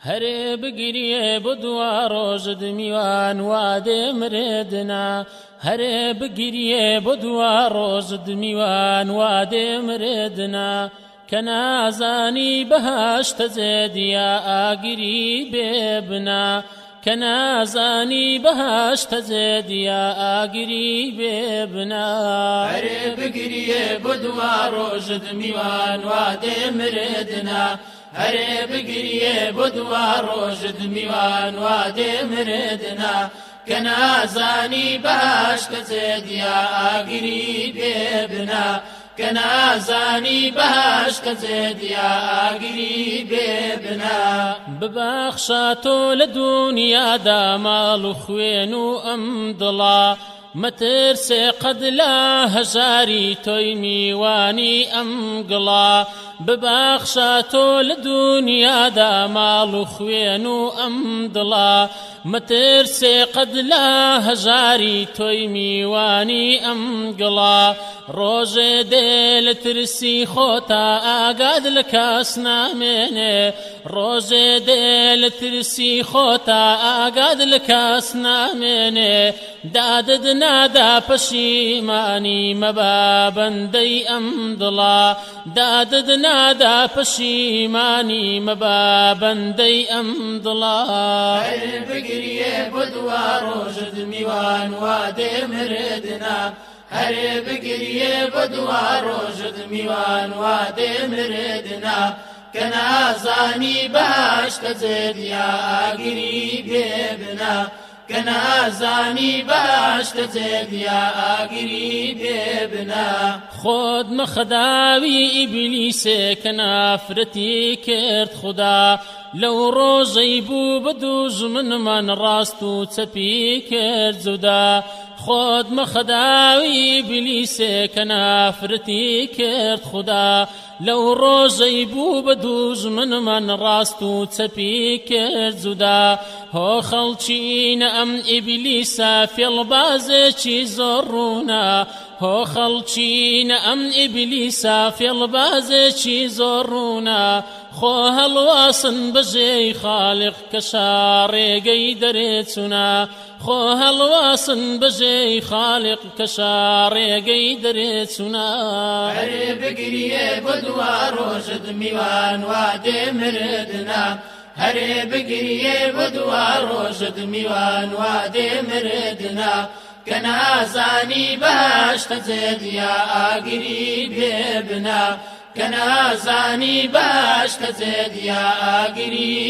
هەرێ بگریێ بۆ دوا ڕۆژت میوان وا دێمرێدنا هەرێ بگریێ بۆ دوا ڕۆژت میوان وا دێمرێدنا کە نازانی بەهاشتە جێدیا ئاگری بێبنا کە نازانی بەهاشتە جێدیا ئاگری بێبنا هەرێ بگریێ بۆ دوا ڕۆژت میوان وا دێمرێدنا هەرێ بگریێ بۆ دوا ڕۆژت میوان وا دێمرێدنا کە نازانی بەهاشتە جێدیا ئاگری بێبنا کە نازانی بەهاشتە جێدیا ئاگری بێبنا ببەخشە تۆ لە دونیادا ماڵ و خوێن و ئەم دڵە مەترسێ قەد لە هەژاری تۆی میوانی ئەم گڵە ببەخشە تۆ لە دونیادا ماڵ و خوێن و ئەم دڵە مەترسێ قەد لە هەژاری تۆی میوانی ئەم گڵە ڕۆژێ دێ لە ترسی خۆتا ئاگاد لە کەس نامێنێ ڕۆژێ دێ لە ترسی خۆتا ئاگاد لە کەس نامێنێ دادت نادا پەشیمانی مەبە بەندەی ئەم دڵە دادت نادا پەشیمانی مەبە بەندەی ئەم دڵە هەرێ بگریێ بۆ دوا ڕۆژت میوان وا دێمرێدنا هەرێ بگریێ بۆ دوا ڕۆژت میوان وا دێمرێدنا کە نازانی بەهاشتە جێدیا ئاگری بێبنا کە نازانی بەهاشتە جێدیا ئاگری بێبنا خۆت مەخەداوی ئیبلیسێ کە نافرەتی کرد خودا لەو ڕۆژەی بوو بە دوژمنمان ڕاست و چەپی کرد جودا خۆت مەخەداوی ئیبلیسێ کە نافرەتی کرد خودا لەو ڕۆژەی بوو بە دوژمنمان ڕاست و چەپی کرد جودا هۆ خەڵچینە ئەم ئیبلیسە فێڵبازێکی زۆر ڕوونا هۆ خەڵچینە ئەم ئیبلیسە فێڵبازێکی زۆر ڕوونا خۆ هەڵواسن بەژێی خاڵق کە شاڕێگەی دەرێچوونا خۆ هەڵواسن بەژێی خاڵق کە شاڕێگەی دەرێچوونا هەرێ بگریێ بۆ دوا ڕۆژت میوان وا دێمرێدنا هەرێ بگریێ بۆ دوا ڕۆژت میوان وا دێمرێدنا کە نازانی بەهاشتە جێدیا ئاگری بێبنا کە نازانی بەهاشتە جێدیا ئاگری